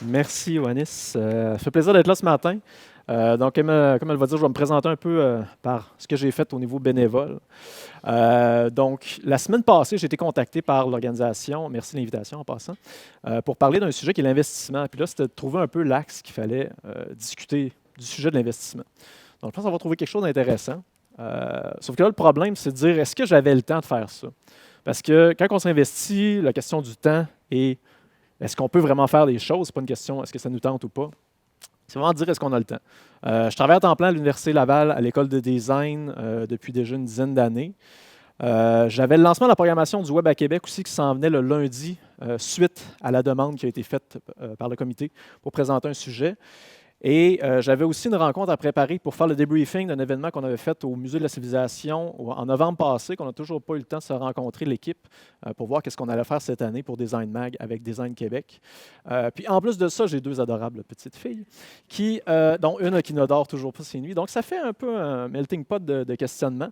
Merci, Wanis. Ça fait plaisir d'être là ce matin. Donc, comme elle va dire, je vais me présenter un peu par ce que j'ai fait au niveau bénévole. Donc, la semaine passée, j'ai été contacté par l'organisation, merci de l'invitation en passant, pour parler d'un sujet qui est l'investissement. Puis là, c'était de trouver un peu l'axe qu'il fallait discuter du sujet de l'investissement. Donc, je pense qu'on va trouver quelque chose d'intéressant. Sauf que là, le problème, c'est de dire, est-ce que j'avais le temps de faire ça? Parce que quand on s'investit, la question du temps est est-ce qu'on peut vraiment faire des choses? Ce n'est pas une question est-ce que ça nous tente ou pas. C'est vraiment de dire est-ce qu'on a le temps. Je travaille à temps plein à l'Université Laval, à l'école de design, depuis déjà une dizaine d'années. J'avais le lancement de la programmation du Web à Québec aussi qui s'en venait le lundi, suite à la demande qui a été faite par le comité pour présenter un sujet. Et j'avais aussi une rencontre à préparer pour faire le debriefing d'un événement qu'on avait fait au Musée de la Civilisation en novembre passé, qu'on n'a toujours pas eu le temps de se rencontrer, l'équipe, pour voir qu'est-ce qu'on allait faire cette année pour Design Mag avec Design Québec. Puis en plus de ça, j'ai deux adorables petites filles, dont une qui ne dort toujours pas ses nuits. Donc ça fait un peu un melting pot de questionnement.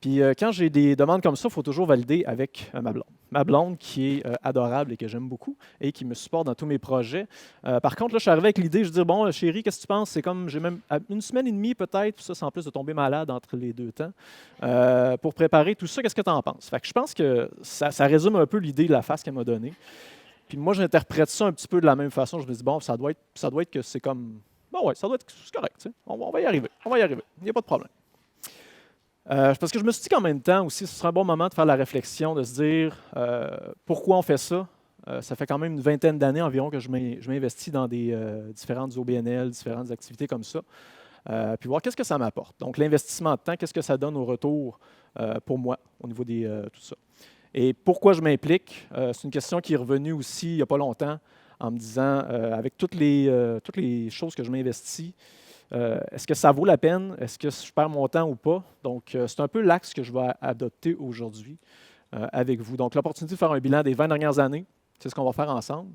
Puis quand j'ai des demandes comme ça, il faut toujours valider avec ma blonde. Ma blonde qui est adorable et que j'aime beaucoup et qui me supporte dans tous mes projets. Par contre, là, je suis arrivé avec l'idée, je dis bon, chérie, qu'est-ce que tu penses? C'est comme, j'ai même une semaine et demie peut-être, ça, sans plus de tomber malade entre les deux temps, pour préparer tout ça. Qu'est-ce que tu en penses? Fait que je pense que ça résume un peu l'idée de la face qu'elle m'a donnée. Puis moi, j'interprète ça un petit peu de la même façon. Je me dis, bon, ça doit être que c'est comme, bon, ouais, ça doit être c'est correct, tu sais. On va y arriver, on va y arriver, il n'y a pas de problème. Parce que je me suis dit qu'en même temps aussi, ce serait un bon moment de faire la réflexion, de se dire pourquoi on fait ça. Ça fait quand même une vingtaine d'années environ que je m'investis dans des différentes OBNL, différentes activités comme ça, puis voir qu'est-ce que ça m'apporte. Donc, l'investissement de temps, qu'est-ce que ça donne au retour pour moi au niveau de tout ça. Et pourquoi je m'implique, c'est une question qui est revenue aussi il n'y a pas longtemps en me disant, avec toutes les choses que je m'investis, est-ce que ça vaut la peine? Est-ce que je perds mon temps ou pas? Donc, c'est un peu l'axe que je vais adopter aujourd'hui avec vous. Donc, l'opportunité de faire un bilan des 20 dernières années, c'est ce qu'on va faire ensemble.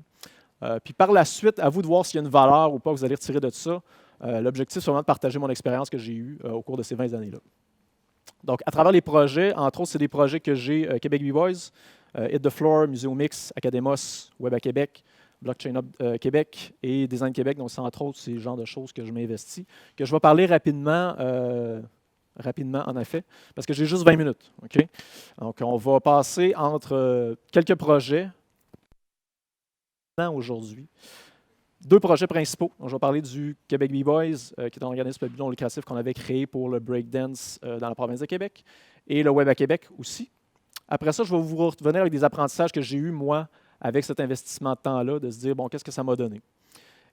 Puis par la suite, à vous de voir s'il y a une valeur ou pas que vous allez retirer de ça. L'objectif, c'est vraiment de partager mon expérience que j'ai eue au cours de ces 20 années-là. Donc, à travers les projets, entre autres, c'est des projets que j'ai Québec B-Boys, Hit the Floor, Muséomix, Academos, Web à Québec, Blockchain Hub Québec et Design Québec. Donc, c'est entre autres ces genres de choses que je m'investis, que je vais parler rapidement, en effet, parce que j'ai juste 20 minutes. OK? Donc, on va passer entre quelques projets aujourd'hui. Deux projets principaux. Donc, je vais parler du Québec B-Boys, qui est un organisme non lucratif qu'on avait créé pour le breakdance dans la province de Québec, et le Web à Québec aussi. Après ça, je vais vous revenir avec des apprentissages que j'ai eus, moi, avec cet investissement de temps-là, de se dire, bon, qu'est-ce que ça m'a donné?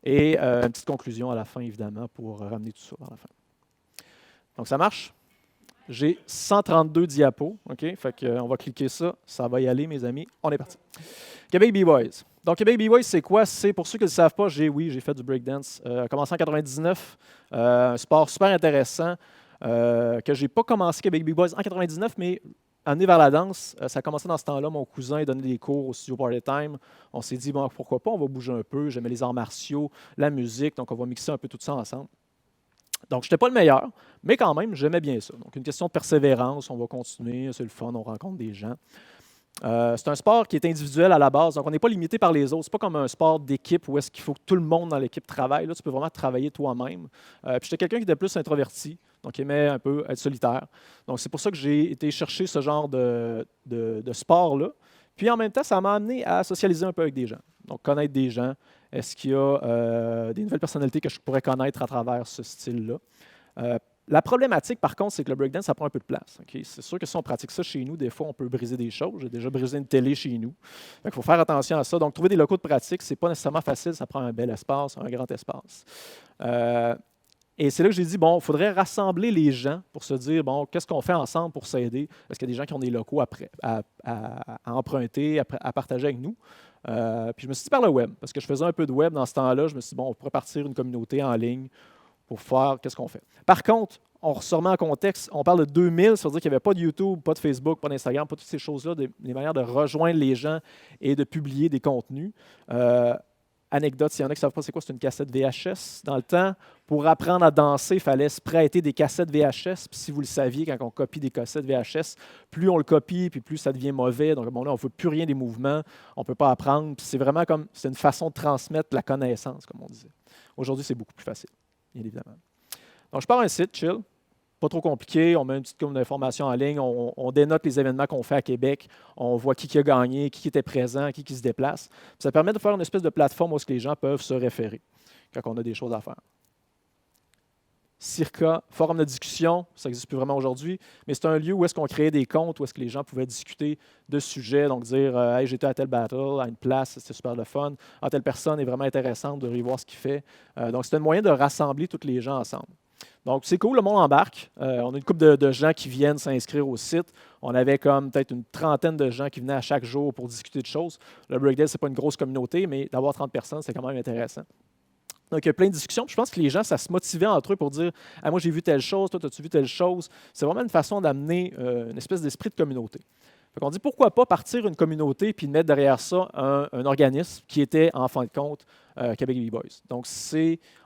Et une petite conclusion à la fin, évidemment, pour ramener tout ça vers la fin. Donc, ça marche? J'ai 132 diapos, OK? Fait qu'on va cliquer ça, ça va y aller, mes amis. On est parti. Québec B-Boys. Donc, Québec B-Boys, c'est quoi? C'est, pour ceux qui ne le savent pas, j'ai fait du breakdance. Commencé en 99, un sport super intéressant, que je n'ai pas commencé Québec B-Boys en 99, mais amené vers la danse, ça a commencé dans ce temps-là. Mon cousin donnait des cours au studio Party Time. On s'est dit, bon, pourquoi pas, on va bouger un peu. J'aimais les arts martiaux, la musique, donc on va mixer un peu tout ça ensemble. Donc, je n'étais pas le meilleur, mais quand même, j'aimais bien ça. Donc, une question de persévérance, on va continuer, c'est le fun, on rencontre des gens. C'est un sport qui est individuel à la base, donc on n'est pas limité par les autres. Ce n'est pas comme un sport d'équipe où est-ce qu'il faut que tout le monde dans l'équipe travaille. Là, tu peux vraiment travailler toi-même. Puis j'étais quelqu'un qui était plus introverti, donc qui aimait un peu être solitaire. Donc c'est pour ça que j'ai été chercher ce genre de sport-là. Puis en même temps, ça m'a amené à socialiser un peu avec des gens. Donc connaître des gens. Est-ce qu'il y a des nouvelles personnalités que je pourrais connaître à travers ce style-là? La problématique, par contre, c'est que le breakdance, ça prend un peu de place. Okay? C'est sûr que si on pratique ça chez nous, des fois, on peut briser des choses. J'ai déjà brisé une télé chez nous. Il faut faire attention à ça. Donc, trouver des locaux de pratique, ce n'est pas nécessairement facile. Ça prend un bel espace, un grand espace. Et c'est là que j'ai dit, bon, il faudrait rassembler les gens pour se dire, bon, qu'est-ce qu'on fait ensemble pour s'aider? Est-ce qu'il y a des gens qui ont des locaux à emprunter, à partager avec nous? Puis je me suis dit par le web, parce que je faisais un peu de web dans ce temps-là. Je me suis dit, bon, on pourrait partir une communauté en ligne pour faire qu'est-ce qu'on fait. Par contre, on se remet en contexte, on parle de 2000, ça veut dire qu'il n'y avait pas de YouTube, pas de Facebook, pas d'Instagram, pas toutes ces choses-là, des manières de rejoindre les gens et de publier des contenus. Anecdote, s'il y en a qui ne savent pas c'est quoi, c'est une cassette VHS. Dans le temps, pour apprendre à danser, il fallait se prêter des cassettes VHS. Puis si vous le saviez, quand on copie des cassettes VHS, plus on le copie, puis plus ça devient mauvais. Donc, bon, là, on ne veut plus rien des mouvements, on ne peut pas apprendre. Puis c'est vraiment comme, c'est une façon de transmettre la connaissance, comme on disait. Aujourd'hui, c'est beaucoup plus facile, bien évidemment. Donc, je pars un site, chill. Pas trop compliqué, on met une petite colonne d'informations en ligne, on dénote les événements qu'on fait à Québec, on voit qui a gagné, qui était présent, qui se déplace. Puis ça permet de faire une espèce de plateforme où les gens peuvent se référer quand on a des choses à faire. Circa, forum de discussion, ça n'existe plus vraiment aujourd'hui, mais c'est un lieu où est-ce qu'on créait des comptes, où est-ce que les gens pouvaient discuter de sujets, donc dire hey, j'étais à telle battle, à une place, c'était super le fun, ah, telle personne est vraiment intéressante, de voir ce qu'il fait. Donc c'est un moyen de rassembler tous les gens ensemble. Donc, c'est cool, le monde embarque. On a une couple de gens qui viennent s'inscrire au site. On avait comme peut-être une trentaine de gens qui venaient à chaque jour pour discuter de choses. Le Breakdance, ce n'est pas une grosse communauté, mais d'avoir 30 personnes, c'est quand même intéressant. Donc, il y a plein de discussions. Puis je pense que les gens, ça se motivait entre eux pour dire ah, moi, j'ai vu telle chose, toi, as-tu vu telle chose? C'est vraiment une façon d'amener une espèce d'esprit de communauté. On dit pourquoi pas partir une communauté puis mettre derrière ça un organisme qui était, en fin de compte, Québec B-Boys. Donc,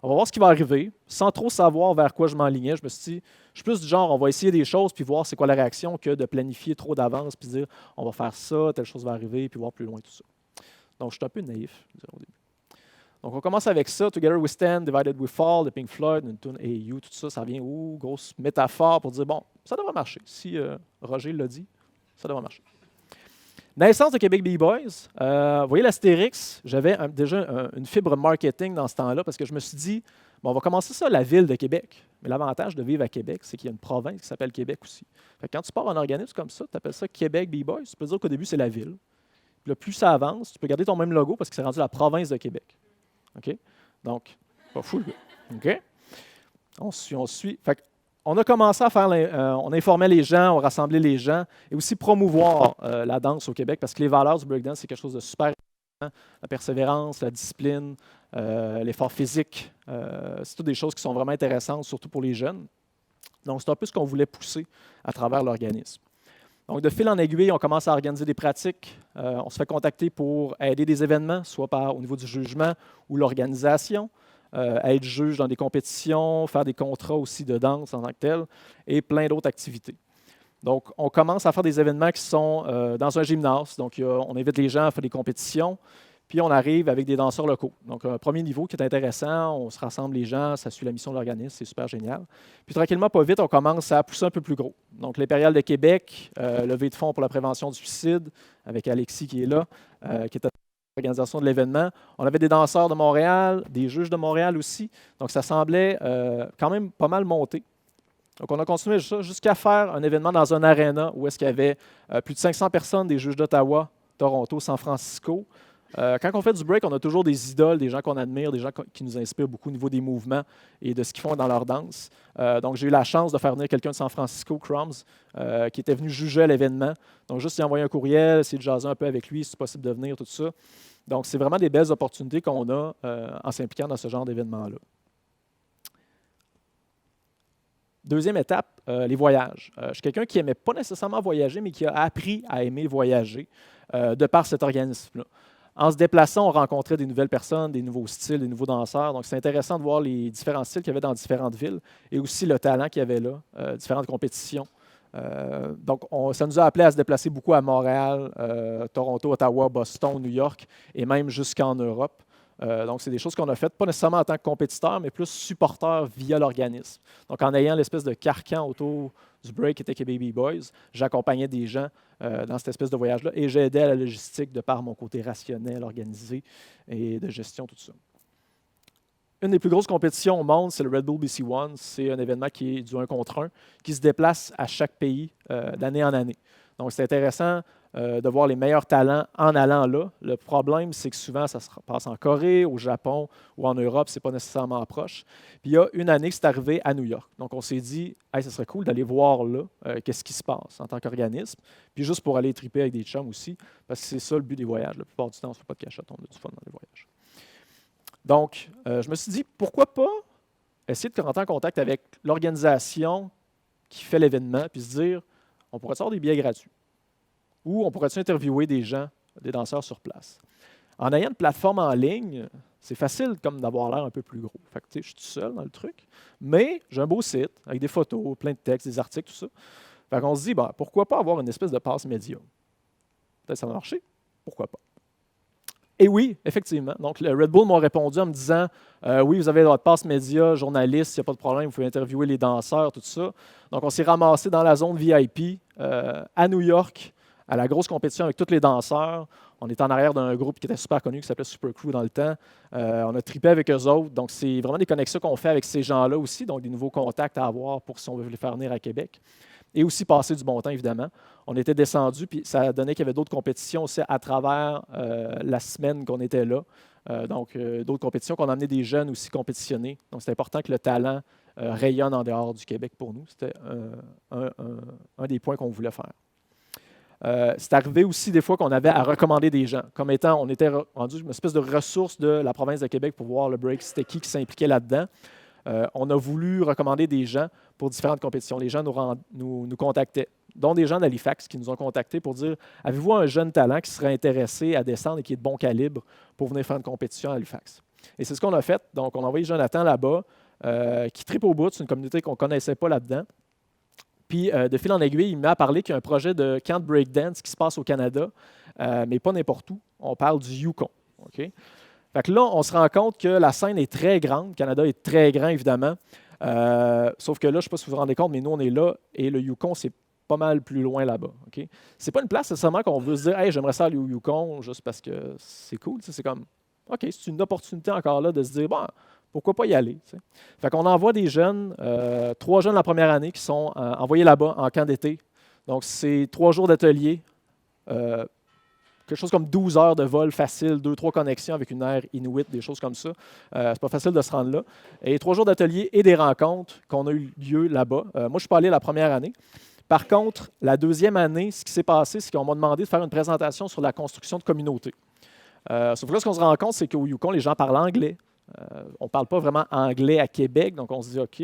on va voir ce qui va arriver, sans trop savoir vers quoi je m'enlignais. Je me suis dit, je suis plus du genre, on va essayer des choses puis voir c'est quoi la réaction que de planifier trop d'avance puis dire, on va faire ça, telle chose va arriver puis voir plus loin tout ça. Donc, je suis un peu naïf, je dirais, au début. Donc, on commence avec ça, Together We Stand, Divided We Fall, de Pink Floyd, une tune AU, tout ça, ça revient, grosse métaphore pour dire, bon, ça devrait marcher. Si Roger l'a dit, ça devrait marcher. Naissance de Québec B-Boys. Vous voyez l'astérix, j'avais déjà une fibre marketing dans ce temps-là parce que je me suis dit, bon, on va commencer ça à la ville de Québec. Mais l'avantage de vivre à Québec, c'est qu'il y a une province qui s'appelle Québec aussi. Fait que quand tu pars un organisme comme ça, tu appelles ça Québec B-Boys, tu peux dire qu'au début, c'est la ville. Puis là, plus ça avance, tu peux garder ton même logo parce que c'est rendu la province de Québec. OK? Donc, pas fou, le gars. OK? On suit. Fait on a commencé à faire, on informait les gens, on rassemblait les gens et aussi promouvoir la danse au Québec parce que les valeurs du breakdance, c'est quelque chose de super important. La persévérance, la discipline, l'effort physique, c'est toutes des choses qui sont vraiment intéressantes, surtout pour les jeunes. Donc, c'est un peu ce qu'on voulait pousser à travers l'organisme. Donc, de fil en aiguille, on commence à organiser des pratiques. On se fait contacter pour aider des événements, soit au niveau du jugement ou l'organisation. Être juge dans des compétitions, faire des contrats aussi de danse en tant que tel, et plein d'autres activités. Donc, on commence à faire des événements qui sont dans un gymnase. Donc, on invite les gens à faire des compétitions, puis on arrive avec des danseurs locaux. Donc, un premier niveau qui est intéressant, on se rassemble les gens, ça suit la mission de l'organisme, c'est super génial. Puis tranquillement, pas vite, on commence à pousser un peu plus gros. Donc, l'Impérial de Québec, levée de fonds pour la prévention du suicide, avec Alexis qui est là, qui est l'organisation de l'événement. On avait des danseurs de Montréal, des juges de Montréal aussi. Donc, ça semblait quand même pas mal monter. Donc, on a continué ça jusqu'à faire un événement dans un aréna où est-ce qu'il y avait plus de 500 personnes, des juges d'Ottawa, Toronto, San Francisco. Quand on fait du break, on a toujours des idoles, des gens qu'on admire, des gens qui nous inspirent beaucoup au niveau des mouvements et de ce qu'ils font dans leur danse. Donc, j'ai eu la chance de faire venir quelqu'un de San Francisco, Crumbs, qui était venu juger à l'événement. Donc, juste lui envoyer un courriel, essayer de jaser un peu avec lui, si c'est possible de venir, tout ça. Donc, c'est vraiment des belles opportunités qu'on a en s'impliquant dans ce genre d'événement-là. Deuxième étape, les voyages. Je suis quelqu'un qui n'aimait pas nécessairement voyager, mais qui a appris à aimer voyager de par cet organisme-là. En se déplaçant, on rencontrait des nouvelles personnes, des nouveaux styles, des nouveaux danseurs. Donc, c'est intéressant de voir les différents styles qu'il y avait dans différentes villes et aussi le talent qu'il y avait là, différentes compétitions. Donc, ça nous a appelé à se déplacer beaucoup à Montréal, Toronto, Ottawa, Boston, New York et même jusqu'en Europe. Donc, c'est des choses qu'on a faites, pas nécessairement en tant que compétiteur, mais plus supporteur via l'organisme. Donc, en ayant l'espèce de carcan autour du break qui était Québec B-Boys, j'accompagnais des gens dans cette espèce de voyage-là et j'aidais à la logistique de par mon côté rationnel, organisé et de gestion, tout ça. Une des plus grosses compétitions au monde, c'est le Red Bull BC One. C'est un événement qui est du 1 contre 1, qui se déplace à chaque pays d'année en année. Donc, c'est intéressant de voir les meilleurs talents en allant là. Le problème, c'est que souvent, ça se passe en Corée, au Japon ou en Europe, ce n'est pas nécessairement proche. Puis, il y a une année que c'est arrivé à New York. Donc, on s'est dit, hey, ce serait cool d'aller voir là qu'est-ce qui se passe en tant qu'organisme. Puis, juste pour aller triper avec des chums aussi, parce que c'est ça le but des voyages. La plupart du temps, on ne se fait pas de cachette, on a du fun dans les voyages. Donc, je me suis dit, pourquoi pas essayer de rentrer en contact avec l'organisation qui fait l'événement, puis se dire, on pourrait avoir des billets gratuits. Ou on pourrait interviewer des gens, des danseurs sur place. En ayant une plateforme en ligne, C'est facile comme d'avoir l'air un peu plus gros. Fait que, tu sais, je suis tout seul dans le truc, mais j'ai un beau site avec des photos, plein de textes, des articles, tout ça. Fait qu'on se dit, ben, pourquoi pas avoir une espèce de passe média? Peut-être que ça va marcher. Pourquoi pas? Et oui, effectivement. Donc, le Red Bull m'ont répondu en me disant oui, vous avez votre passe média, journaliste, il n'y a pas de problème, vous pouvez interviewer les danseurs, tout ça. Donc, on s'est ramassé dans la zone VIP à New York, à la grosse compétition avec tous les danseurs. On était en arrière d'un groupe qui était super connu, qui s'appelait Super Crew dans le temps. On a trippé avec eux autres. Donc, c'est vraiment des connexions qu'on fait avec ces gens-là aussi, donc des nouveaux contacts à avoir pour si on veut les faire venir à Québec. Et aussi passer du bon temps, évidemment. On était descendu, puis ça a donné qu'il y avait d'autres compétitions aussi à travers la semaine qu'on était là. Donc, d'autres compétitions qu'on a amené des jeunes aussi compétitionner. Donc, c'est important que le talent rayonne en dehors du Québec pour nous. C'était un des points qu'on voulait faire. C'est arrivé aussi des fois qu'on avait à recommander des gens. Comme étant, on était rendu une espèce de ressource de la province de Québec pour voir le break, c'était qui s'impliquait là-dedans. On a voulu recommander des gens pour différentes compétitions. Les gens nous contactaient, dont des gens d'Halifax qui nous ont contactés pour dire « Avez-vous un jeune talent qui serait intéressé à descendre et qui est de bon calibre pour venir faire une compétition à Halifax? » Et c'est ce qu'on a fait. Donc, on a envoyé Jonathan là-bas, qui tripe au bout. C'est une communauté qu'on ne connaissait pas là-dedans. Puis, de fil en aiguille, il m'a parlé qu'il y a un projet de camp de breakdance qui se passe au Canada, mais pas n'importe où. On parle du Yukon. Okay? Fait que là, on se rend compte que la scène est très grande. Le Canada est très grand, évidemment. Sauf que là, je ne sais pas si vous vous rendez compte, mais nous, on est là et le Yukon, c'est pas mal plus loin là-bas. Okay? Ce n'est pas une place nécessairement qu'on veut se dire « Hey, j'aimerais ça aller au Yukon juste parce que c'est cool. » C'est comme « OK, c'est une opportunité encore là de se dire « Bon, pourquoi pas y aller? » Fait qu'on envoie des jeunes, 3 jeunes la première année qui sont envoyés là-bas en camp d'été. Donc, c'est 3 jours d'atelier. Quelque chose comme 12 heures de vol facile, 2-3 connexions avec une aire Inuit, des choses comme ça. C'est pas facile de se rendre là. Et 3 jours d'atelier et des rencontres qu'on a eu lieu là-bas. Moi, je ne suis pas allé la première année. Par contre, la deuxième année, ce qui s'est passé, c'est qu'on m'a demandé de faire une présentation sur la construction de communautés. Sauf que là, ce qu'on se rend compte, c'est qu'au Yukon, les gens parlent anglais. On ne parle pas vraiment anglais à Québec, donc on se dit, OK,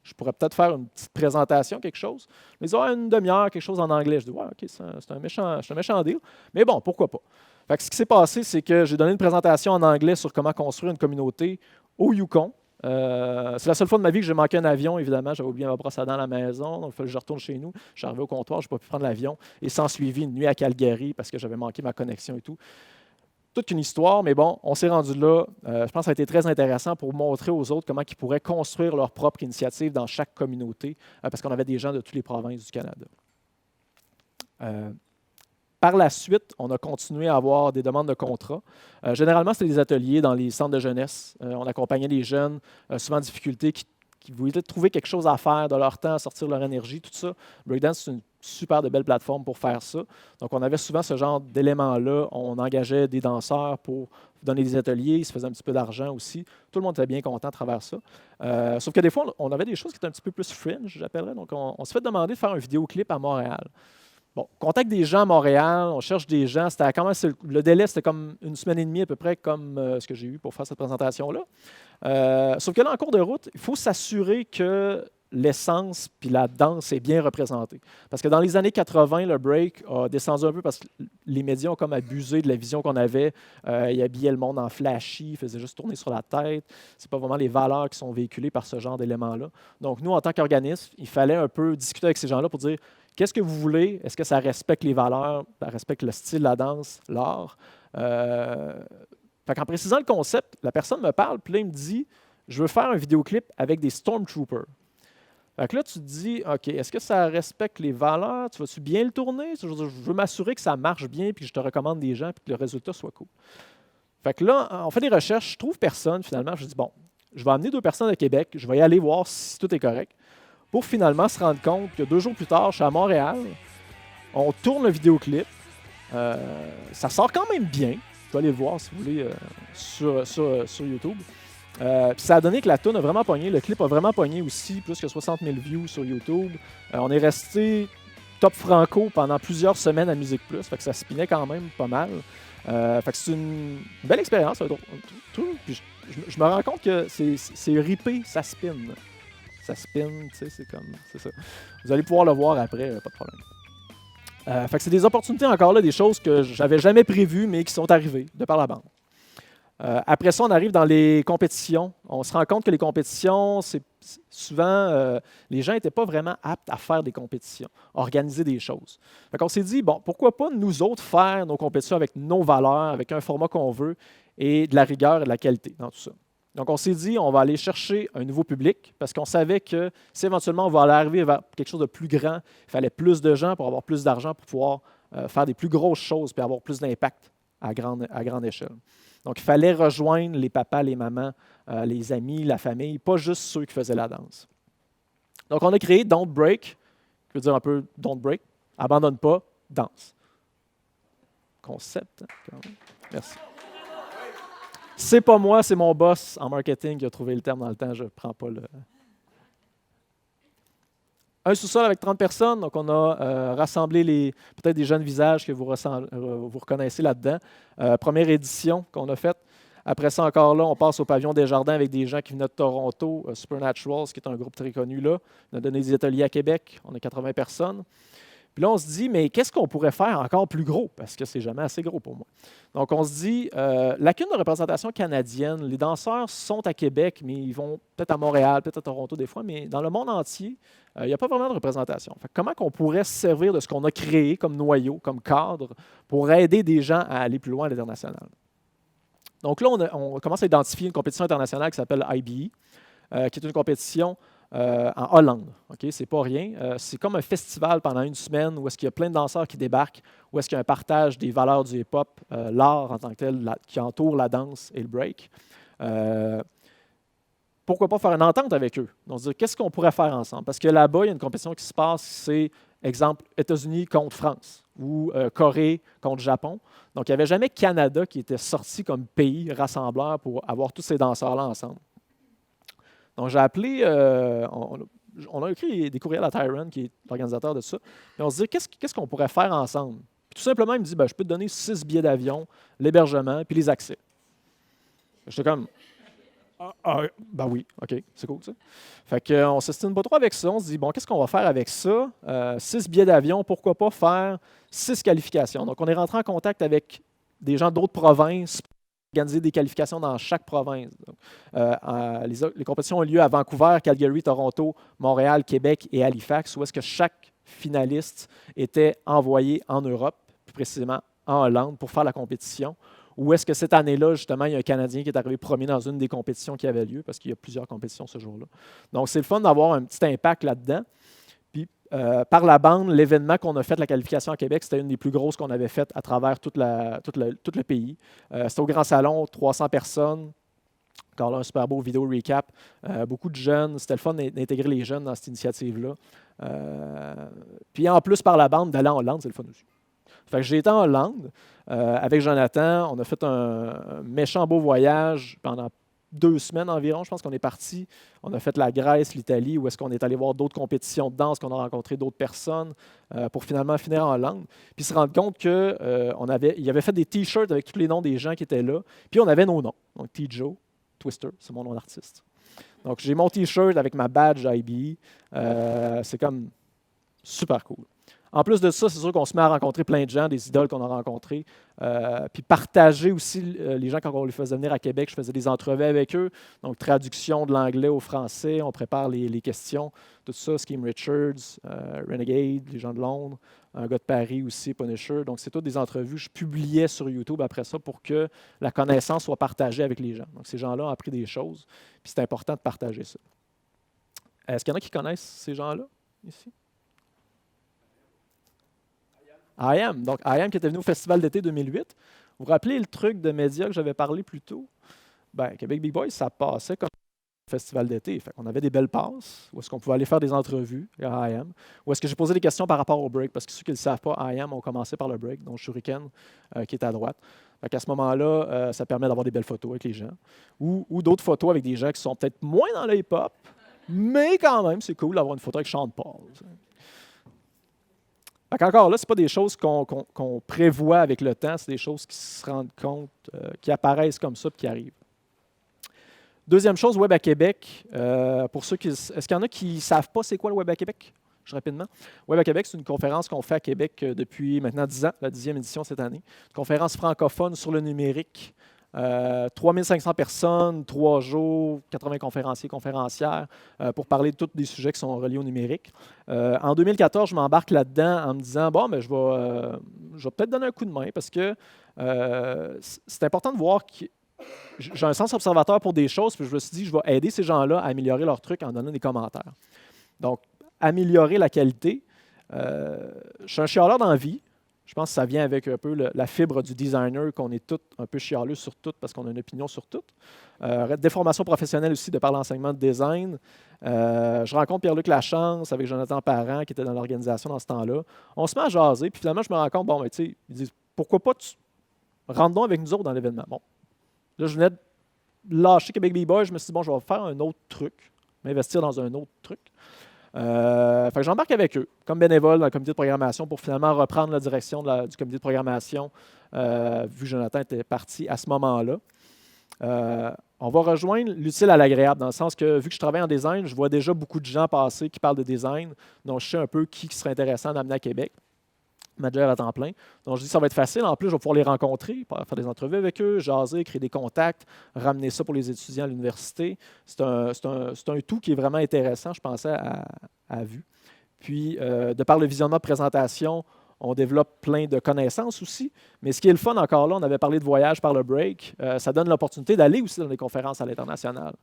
je pourrais peut-être faire une petite présentation, quelque chose. Mais ils ont une demi-heure, quelque chose en anglais. Je dis, ouais, OK, c'est un méchant deal. Mais bon, pourquoi pas? Fait que ce qui s'est passé, c'est que j'ai donné une présentation en anglais sur comment construire une communauté au Yukon. C'est la seule fois de ma vie que j'ai manqué un avion, évidemment. J'avais oublié ma brosse à dents à la maison, donc il fallait que je retourne chez nous. Je suis arrivé au comptoir, je n'ai pas pu prendre l'avion. Et s'en suivi une nuit à Calgary parce que j'avais manqué ma connexion et tout. Toute une histoire, mais bon, on s'est rendu là. Je pense que ça a été très intéressant pour montrer aux autres comment ils pourraient construire leur propre initiative dans chaque communauté, parce qu'on avait des gens de toutes les provinces du Canada. Par la suite, on a continué à avoir des demandes de contrats. Généralement, c'était des ateliers dans les centres de jeunesse. On accompagnait les jeunes, souvent en difficulté, qui voulaient trouver quelque chose à faire de leur temps, à sortir leur énergie, tout ça. Breakdance, c'est une super de belle plateforme pour faire ça. Donc, on avait souvent ce genre d'éléments-là. On engageait des danseurs pour donner des ateliers. Ils se faisaient un petit peu d'argent aussi. Tout le monde était bien content à travers ça. Sauf que des fois, on avait des choses qui étaient un petit peu plus fringe, j'appellerais. Donc, on se fait demander de faire un vidéoclip à Montréal. Bon, on contacte des gens à Montréal, on cherche des gens. Le délai, c'était comme 1 semaine et demie à peu près, comme ce que j'ai eu pour faire cette présentation-là. Sauf que là, en cours de route, il faut s'assurer que l'essence puis la danse est bien représentée. Parce que dans les années 80, le break a descendu un peu parce que les médias ont comme abusé de la vision qu'on avait. Ils habillaient le monde en flashy, ils faisaient juste tourner sur la tête. Ce n'est pas vraiment les valeurs qui sont véhiculées par ce genre d'éléments-là. Donc, nous, en tant qu'organisme, il fallait un peu discuter avec ces gens-là pour dire qu'est-ce que vous voulez? Est-ce que ça respecte les valeurs? Ça respecte le style de la danse, l'art? En précisant le concept, la personne me parle, puis là, il me dit je veux faire un vidéoclip avec des Stormtroopers. Fait que là, tu te dis, OK, est-ce que ça respecte les valeurs? Tu vas-tu bien le tourner? Je veux m'assurer que ça marche bien, puis que je te recommande des gens, puis que le résultat soit cool. Fait que là, on fait des recherches, je trouve personne, finalement. Je dis, bon, je vais amener 2 personnes de Québec, je vais y aller voir si tout est correct, pour finalement se rendre compte que 2 jours plus tard, je suis à Montréal, on tourne le vidéoclip, ça sort quand même bien. Vous pouvez aller le voir si vous voulez sur YouTube. Puis ça a donné que la tune a vraiment pogné, le clip a vraiment pogné aussi, plus que 60 000 views sur YouTube. On est resté top franco pendant plusieurs semaines à Musique Plus, fait que ça spinait quand même pas mal. Fait que c'est une belle expérience. Puis je me rends compte que c'est ripé, ça spin. Ça spin, tu sais, c'est ça. Vous allez pouvoir le voir après, pas de problème. Fait que c'est des opportunités encore là, des choses que j'avais jamais prévues, mais qui sont arrivées de par la bande. Après ça, on arrive dans les compétitions. On se rend compte que les compétitions, souvent, les gens n'étaient pas vraiment aptes à faire des compétitions, à organiser des choses. Fait qu'on s'est dit, bon, pourquoi pas nous autres faire nos compétitions avec nos valeurs, avec un format qu'on veut et de la rigueur et de la qualité dans tout ça. Donc, on s'est dit, on va aller chercher un nouveau public parce qu'on savait que si éventuellement on va aller arriver vers quelque chose de plus grand, il fallait plus de gens pour avoir plus d'argent pour pouvoir faire des plus grosses choses et avoir plus d'impact à grande échelle. Donc, il fallait rejoindre les papas, les mamans, les amis, la famille, pas juste ceux qui faisaient la danse. Donc, on a créé Don't Break, qui veut dire un peu Don't Break, abandonne pas, danse. Concept, hein, quand même. Merci. C'est pas moi, c'est mon boss en marketing qui a trouvé le terme dans le temps, je ne prends pas le... Un sous-sol avec 30 personnes, donc on a rassemblé peut-être des jeunes visages que vous reconnaissez là-dedans. Première édition qu'on a faite. Après ça, encore là, on passe au pavillon des Jardins avec des gens qui venaient de Toronto, Supernaturals, qui est un groupe très connu là. On a donné des ateliers à Québec, on a 80 personnes. Puis là, on se dit, mais qu'est-ce qu'on pourrait faire encore plus gros? Parce que c'est jamais assez gros pour moi. Donc, on se dit, lacune de représentation canadienne. Les danseurs sont à Québec, mais ils vont peut-être à Montréal, peut-être à Toronto des fois, mais dans le monde entier, il n'y a pas vraiment de représentation. Fait que comment on pourrait se servir de ce qu'on a créé comme noyau, comme cadre, pour aider des gens à aller plus loin à l'international? Donc là, on commence à identifier une compétition internationale qui s'appelle IBE, qui est une compétition en Hollande. Okay? C'est pas rien. C'est comme un festival pendant une semaine où est-ce qu'il y a plein de danseurs qui débarquent, où est-ce qu'il y a un partage des valeurs du hip-hop, l'art en tant que tel, qui entoure la danse et le break. Pourquoi pas faire une entente avec eux? Donc, se dire, qu'est-ce qu'on pourrait faire ensemble? Parce que là-bas, il y a une compétition qui se passe, c'est, exemple, États-Unis contre France ou Corée contre Japon. Donc, il n'y avait jamais Canada qui était sorti comme pays rassembleur pour avoir tous ces danseurs-là ensemble. Donc, j'ai appelé, on a écrit des courriels à Tyron, qui est l'organisateur de ça, et on se dit, qu'est-ce qu'on pourrait faire ensemble? Puis, tout simplement, il me dit, je peux te donner 6 billets d'avion, l'hébergement, puis les accès. J'étais comme, ben oui, OK, c'est cool, ça. Fait qu'on ne s'estime pas trop avec ça. On se dit, bon, qu'est-ce qu'on va faire avec ça? 6 billets d'avion, pourquoi pas faire 6 qualifications? Donc, on est rentré en contact avec des gens d'autres provinces pour organiser des qualifications dans chaque province. Donc, les compétitions ont lieu à Vancouver, Calgary, Toronto, Montréal, Québec et Halifax, où est-ce que chaque finaliste était envoyé en Europe, plus précisément en Hollande, pour faire la compétition. Ou est-ce que cette année-là, justement, il y a un Canadien qui est arrivé premier dans une des compétitions qui avait lieu, parce qu'il y a plusieurs compétitions ce jour-là. Donc, c'est le fun d'avoir un petit impact là-dedans. Puis, par la bande, l'événement qu'on a fait, la qualification à Québec, c'était une des plus grosses qu'on avait faites à travers tout le pays. C'était au Grand Salon, 300 personnes. Encore là, un super beau vidéo recap. Beaucoup de jeunes. C'était le fun d'intégrer les jeunes dans cette initiative-là. Puis, en plus, par la bande, d'aller en Hollande, c'est le fun aussi. Fait que j'ai été en Hollande avec Jonathan. On a fait un méchant beau voyage pendant 2 semaines environ. Je pense qu'on est parti. On a fait la Grèce, l'Italie, où est-ce qu'on est allé voir d'autres compétitions de danse, qu'on a rencontré d'autres personnes pour finalement finir en Hollande. Puis se rendre compte qu'il avait fait des T-shirts avec tous les noms des gens qui étaient là. Puis on avait nos noms. Donc T-Joe, Twister, c'est mon nom d'artiste. Donc j'ai mon T-shirt avec ma badge IBE. C'est comme super cool. En plus de ça, c'est sûr qu'on se met à rencontrer plein de gens, des idoles qu'on a rencontrés, puis partager aussi les gens quand on les faisait venir à Québec. Je faisais des entrevues avec eux, donc traduction de l'anglais au français, on prépare les questions, tout ça, Skeem Richards, Renegade, les gens de Londres, un gars de Paris aussi, Punisher. Donc, c'est toutes des entrevues. Je publiais sur YouTube après ça pour que la connaissance soit partagée avec les gens. Donc, ces gens-là ont appris des choses, puis c'est important de partager ça. Est-ce qu'il y en a qui connaissent ces gens-là ici? I.Am. Donc, I.Am qui était venu au Festival d'été 2008. Vous vous rappelez le truc de médias que j'avais parlé plus tôt? Bien, Québec Big Boys, ça passait comme un festival d'été. On avait des belles passes, où est-ce qu'on pouvait aller faire des entrevues à I.Am. Où est-ce que j'ai posé des questions par rapport au break, parce que ceux qui ne le savent pas, I.Am ont commencé par le break, donc Shuriken, qui est à droite. À ce moment-là, ça permet d'avoir des belles photos avec les gens. Ou d'autres photos avec des gens qui sont peut-être moins dans le hip-hop, mais quand même, c'est cool d'avoir une photo avec Sean Paul. Encore là, ce n'est pas des choses qu'on prévoit avec le temps, c'est des choses qui se rendent compte, qui apparaissent comme ça et qui arrivent. Deuxième chose, Web à Québec. Est-ce qu'il y en a qui ne savent pas c'est quoi le Web à Québec? Rapidement. Web à Québec, c'est une conférence qu'on fait à Québec depuis maintenant 10 ans, la 10e édition cette année. Une conférence francophone sur le numérique 3500 personnes, 3 jours, 80 conférenciers, conférencières pour parler de tous des sujets qui sont reliés au numérique. En 2014, je m'embarque là-dedans en me disant, bon, ben, je vais peut-être donner un coup de main parce que c'est important de voir que j'ai un sens observateur pour des choses, puis je me suis dit, je vais aider ces gens-là à améliorer leurs trucs en donnant des commentaires. Donc, améliorer la qualité. Je suis un chialeur dans la vie. Je pense que ça vient avec un peu la fibre du designer, qu'on est tous un peu chialeux sur tout parce qu'on a une opinion sur tout. Des formations professionnelles aussi de par l'enseignement de design. Je rencontre Pierre-Luc Lachance avec Jonathan Parent qui était dans l'organisation dans ce temps-là. On se met à jaser, puis finalement, je me rends compte, bon, ben, tu sais, ils disent, pourquoi pas tu rentres donc avec nous autres dans l'événement. Bon, là, je venais de lâcher Québec B-Boy, je me suis dit, bon, je vais faire un autre truc, m'investir dans un autre truc. Fait que j'embarque avec eux, comme bénévole dans le comité de programmation pour finalement reprendre la direction du comité de programmation, vu que Jonathan était parti à ce moment-là. On va rejoindre l'utile à l'agréable, dans le sens que, vu que je travaille en design, je vois déjà beaucoup de gens passer qui parlent de design, donc je sais un peu qui serait intéressant d'amener à Québec. Manager à temps plein. Donc, je dis ça va être facile. En plus, je vais pouvoir les rencontrer, faire des entrevues avec eux, jaser, créer des contacts, ramener ça pour les étudiants à l'université. C'est un tout qui est vraiment intéressant, je pensais, à vue. Puis, de par le visionnement de présentation, on développe plein de connaissances aussi. Mais ce qui est le fun encore là, on avait parlé de voyage par le break, ça donne l'opportunité d'aller aussi dans des conférences à l'international.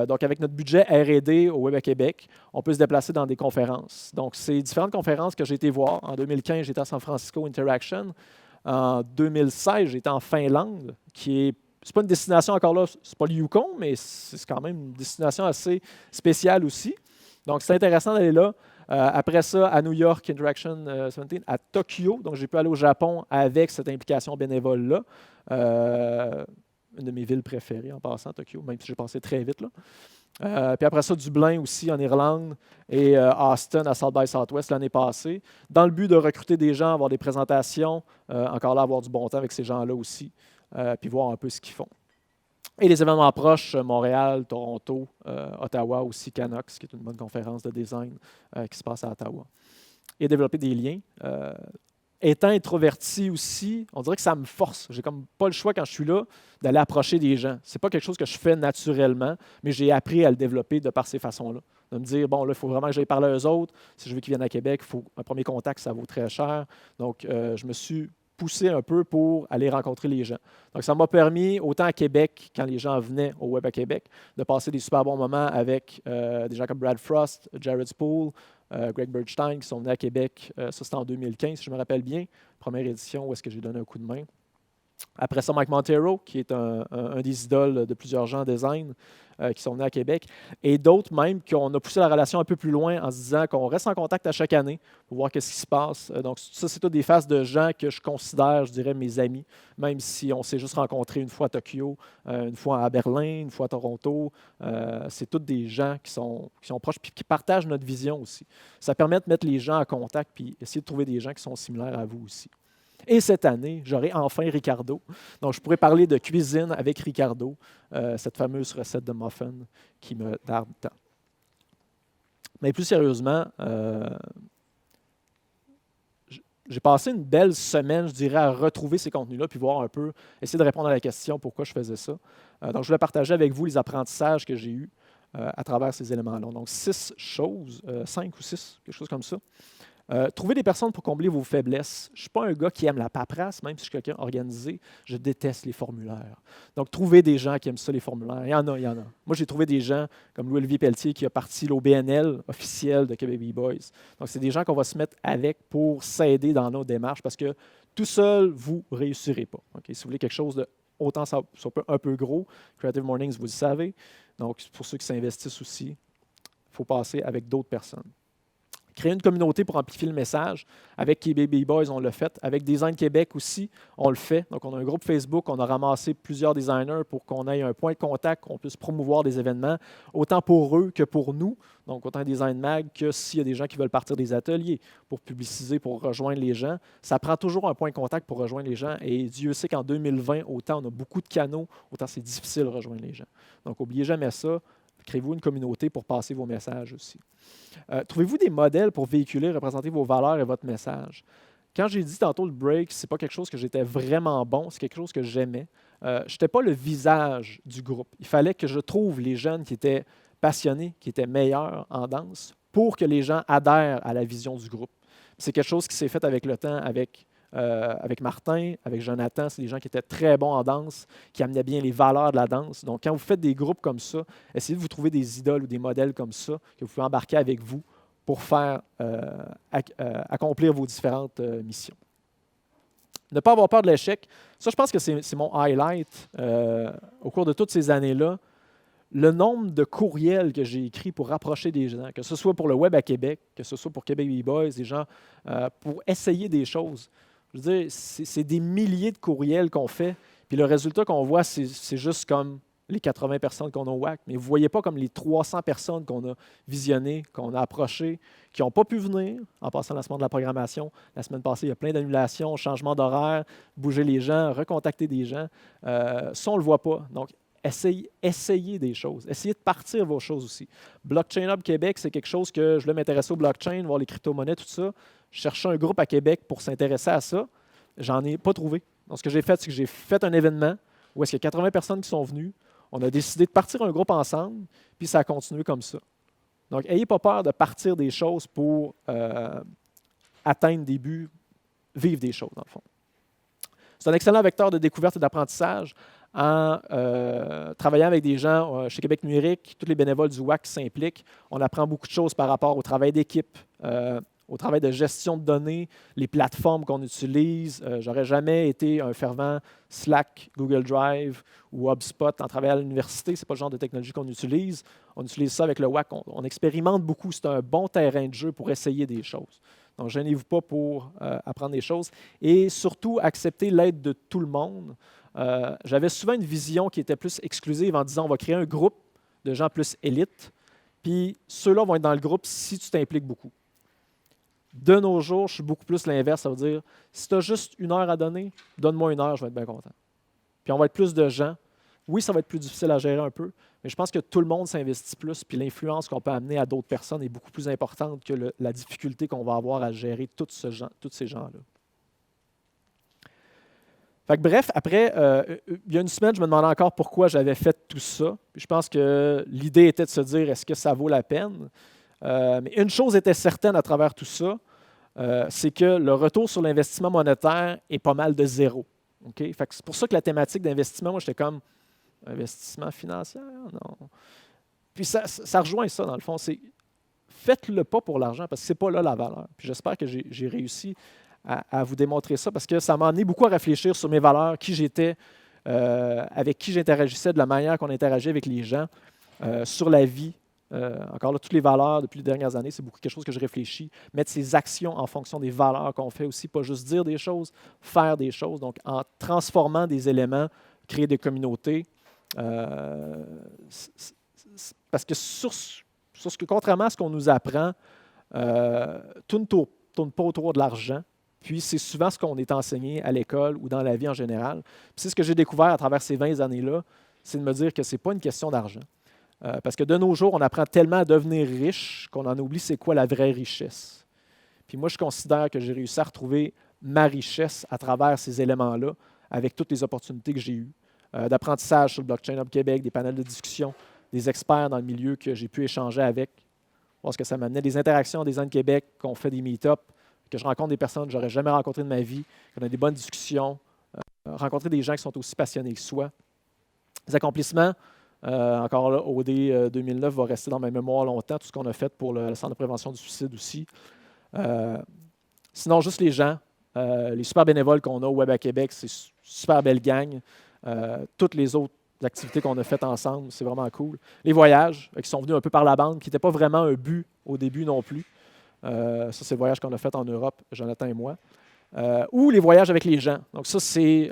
Donc, avec notre budget R&D au Web à Québec, on peut se déplacer dans des conférences. Donc, c'est différentes conférences que j'ai été voir. En 2015, j'étais à San Francisco Interaction. En 2016, j'étais en Finlande, qui est c'est pas une destination encore là, c'est pas le Yukon, mais c'est quand même une destination assez spéciale aussi. Donc, c'est intéressant d'aller là. Après ça, à New York, Interaction 17, à Tokyo. Donc, j'ai pu aller au Japon avec cette implication bénévole-là. Une de mes villes préférées en passant, Tokyo, même si j'ai passé très vite là. Puis après ça, Dublin aussi en Irlande et Austin à South by Southwest l'année passée, dans le but de recruter des gens, avoir des présentations, encore là, avoir du bon temps avec ces gens-là aussi, puis voir un peu ce qu'ils font. Et les événements proches, Montréal, Toronto, Ottawa aussi, Canucks, qui est une bonne conférence de design qui se passe à Ottawa. Et développer des liens. Étant introverti aussi, on dirait que ça me force. J'ai comme pas le choix quand je suis là d'aller approcher des gens. C'est pas quelque chose que je fais naturellement, mais j'ai appris à le développer de par ces façons-là. De me dire, bon, là, il faut vraiment que j'aille parler à eux autres. Si je veux qu'ils viennent à Québec, un premier contact, ça vaut très cher. Donc, je me suis poussé un peu pour aller rencontrer les gens. Donc, ça m'a permis, autant à Québec, quand les gens venaient au Web à Québec, de passer des super bons moments avec des gens comme Brad Frost, Jared Spool, Greg Bergstein, qui sont venus à Québec. Ça, c'était en 2015, si je me rappelle bien. Première édition où est-ce que j'ai donné un coup de main. Après ça, Mike Montero, qui est un des idoles de plusieurs gens en design, qui sont venus à Québec. Et d'autres même qu'on a poussé la relation un peu plus loin en se disant qu'on reste en contact à chaque année pour voir ce qui se passe. Donc ça, c'est toutes des faces de gens que je considère, je dirais, mes amis, même si on s'est juste rencontrés une fois à Tokyo, une fois à Berlin, une fois à Toronto. C'est tous des gens qui sont proches et qui partagent notre vision aussi. Ça permet de mettre les gens en contact puis essayer de trouver des gens qui sont similaires à vous aussi. Et cette année, j'aurai enfin Ricardo. Donc, je pourrais parler de cuisine avec Ricardo, cette fameuse recette de muffin qui me tarde tant. Mais plus sérieusement, j'ai passé une belle semaine, je dirais, à retrouver ces contenus-là, puis voir un peu, essayer de répondre à la question pourquoi je faisais ça. Donc, je voulais partager avec vous les apprentissages que j'ai eus à travers ces éléments-là. Donc, 6 choses, 5 ou 6, quelque chose comme ça. Trouvez des personnes pour combler vos faiblesses. Je ne suis pas un gars qui aime la paperasse, même si je suis quelqu'un organisé, je déteste les formulaires. Donc, trouvez des gens qui aiment ça, les formulaires. Il y en a, il y en a. Moi, j'ai trouvé des gens comme Louis-Olivier Pelletier qui a parti l'OBNL officiel de Québec B-Boys. Donc, c'est des gens qu'on va se mettre avec pour s'aider dans nos démarches parce que tout seul, vous ne réussirez pas. Okay? Si vous voulez quelque chose de autant soit un peu gros, Creative Mornings, vous le savez. Donc, pour ceux qui s'investissent aussi, il faut passer avec d'autres personnes. Créer une communauté pour amplifier le message. Avec Québec B-Boys, on l'a fait. Avec Design Québec aussi, on le fait. Donc, on a un groupe Facebook, on a ramassé plusieurs designers pour qu'on ait un point de contact, qu'on puisse promouvoir des événements, autant pour eux que pour nous. Donc, autant Design Mag que s'il y a des gens qui veulent partir des ateliers pour publiciser, pour rejoindre les gens. Ça prend toujours un point de contact pour rejoindre les gens. Et Dieu sait qu'en 2020, autant on a beaucoup de canaux, autant c'est difficile de rejoindre les gens. Donc, n'oubliez jamais ça. Créez-vous une communauté pour passer vos messages aussi. Trouvez-vous des modèles pour véhiculer, représenter vos valeurs et votre message. Quand j'ai dit tantôt le break, ce n'est pas quelque chose que j'étais vraiment bon, c'est quelque chose que j'aimais. je n'étais pas le visage du groupe. Il fallait que je trouve les jeunes qui étaient passionnés, qui étaient meilleurs en danse, pour que les gens adhèrent à la vision du groupe. C'est quelque chose qui s'est fait avec le temps, avec Martin, avec Jonathan. C'est des gens qui étaient très bons en danse, qui amenaient bien les valeurs de la danse. Donc, quand vous faites des groupes comme ça, essayez de vous trouver des idoles ou des modèles comme ça que vous pouvez embarquer avec vous pour faire accomplir vos différentes missions. Ne pas avoir peur de l'échec, ça, je pense que c'est mon highlight au cours de toutes ces années-là. Le nombre de courriels que j'ai écrits pour rapprocher des gens, que ce soit pour le Web à Québec, que ce soit pour Québec B-Boys, des gens pour essayer des choses. Je veux dire, c'est des milliers de courriels qu'on fait, puis le résultat qu'on voit, c'est juste comme les 80 personnes qu'on a au WAC, mais vous ne voyez pas comme les 300 personnes qu'on a visionnées, qu'on a approchées, qui n'ont pas pu venir en passant le lancement de la programmation. La semaine passée, il y a plein d'annulations, changements d'horaire, bouger les gens, recontacter des gens. Ça, on ne le voit pas. Donc, essayez des choses. Essayez de partir vos choses aussi. Blockchain Hub Québec, c'est quelque chose que je voulais m'intéresser au blockchain, voir les crypto-monnaies, tout ça. Je cherchais un groupe à Québec pour s'intéresser à ça. J'en ai pas trouvé. Donc, ce que j'ai fait, c'est que j'ai fait un événement où est-ce qu'il y a 80 personnes qui sont venues. On a décidé de partir un groupe ensemble, puis ça a continué comme ça. Donc, n'ayez pas peur de partir des choses pour atteindre des buts, vivre des choses, dans le fond. C'est un excellent vecteur de découverte et d'apprentissage. En travaillant avec des gens chez Québec Numérique, tous les bénévoles du WAC s'impliquent. On apprend beaucoup de choses par rapport au travail d'équipe, au travail de gestion de données, les plateformes qu'on utilise. J'aurais jamais été un fervent Slack, Google Drive ou HubSpot en travaillant à l'université. Ce n'est pas le genre de technologie qu'on utilise. On utilise ça avec le WAC. On expérimente beaucoup. C'est un bon terrain de jeu pour essayer des choses. Donc, gênez-vous pas pour apprendre des choses. Et surtout, accepter l'aide de tout le monde. J'avais souvent une vision qui était plus exclusive en disant on va créer un groupe de gens plus élites, puis ceux-là vont être dans le groupe si tu t'impliques beaucoup. De nos jours, je suis beaucoup plus l'inverse. Ça veut dire, si tu as juste 1 heure à donner, donne-moi 1 heure, je vais être bien content. Puis on va être plus de gens. Oui, ça va être plus difficile à gérer un peu, mais je pense que tout le monde s'investit plus, puis l'influence qu'on peut amener à d'autres personnes est beaucoup plus importante que la difficulté qu'on va avoir à gérer tous ces gens-là. Fait que bref, après, il y a une semaine, je me demandais encore pourquoi j'avais fait tout ça. Puis je pense que l'idée était de se dire, est-ce que ça vaut la peine? Mais une chose était certaine à travers tout ça, c'est que le retour sur l'investissement monétaire est pas mal de zéro. Okay? Fait que c'est pour ça que la thématique d'investissement, moi, j'étais comme, investissement financier? Non. Puis ça rejoint ça, dans le fond. C'est faites-le pas pour l'argent, parce que ce n'est pas là la valeur. Puis j'espère que j'ai réussi à vous démontrer ça, parce que ça m'a amené beaucoup à réfléchir sur mes valeurs, qui j'étais, avec qui j'interagissais, de la manière qu'on interagit avec les gens, sur la vie. Encore là, toutes les valeurs depuis les dernières années, c'est beaucoup quelque chose que je réfléchis. Mettre ses actions en fonction des valeurs qu'on fait aussi, pas juste dire des choses, faire des choses. Donc, en transformant des éléments, créer des communautés. Parce que contrairement à ce qu'on nous apprend, tout ne tourne pas autour de l'argent. Puis c'est souvent ce qu'on est enseigné à l'école ou dans la vie en général. Puis c'est ce que j'ai découvert à travers ces 20 années-là, c'est de me dire que ce n'est pas une question d'argent. Parce que de nos jours, on apprend tellement à devenir riche qu'on en oublie c'est quoi la vraie richesse. Puis moi, je considère que j'ai réussi à retrouver ma richesse à travers ces éléments-là, avec toutes les opportunités que j'ai eues, d'apprentissage sur le Blockchain Hub Québec, des panels de discussion, des experts dans le milieu que j'ai pu échanger avec, voir ce que ça m'amenait, des interactions des Design Québec, qu'on fait des meet-ups, que je rencontre des personnes que je n'aurais jamais rencontrées de ma vie, qu'on a des bonnes discussions, rencontrer des gens qui sont aussi passionnés que soi. Les accomplissements, encore là, OD 2009 va rester dans ma mémoire longtemps, tout ce qu'on a fait pour le Centre de prévention du suicide aussi. Sinon, juste les gens, les super bénévoles qu'on a au Web à Québec, c'est une super belle gang. Toutes les autres activités qu'on a faites ensemble, c'est vraiment cool. Les voyages, qui sont venus un peu par la bande, qui n'étaient pas vraiment un but au début non plus. Ça, c'est le voyage qu'on a fait en Europe, Jonathan et moi. Ou les voyages avec les gens. Donc ça, c'est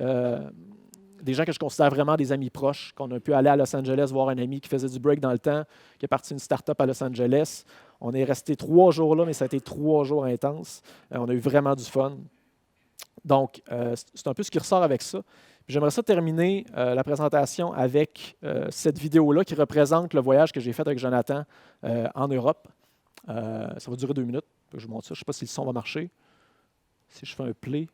des gens que je considère vraiment des amis proches, qu'on a pu aller à Los Angeles voir un ami qui faisait du break dans le temps, qui est parti d'une start-up à Los Angeles. On est resté 3 jours là, mais ça a été 3 jours intenses. On a eu vraiment du fun. Donc, c'est un peu ce qui ressort avec ça. J'aimerais ça terminer la présentation avec cette vidéo-là qui représente le voyage que j'ai fait avec Jonathan en Europe. Ça va durer 2 minutes. Je vous montre ça. Je ne sais pas si le son va marcher. Si je fais un play.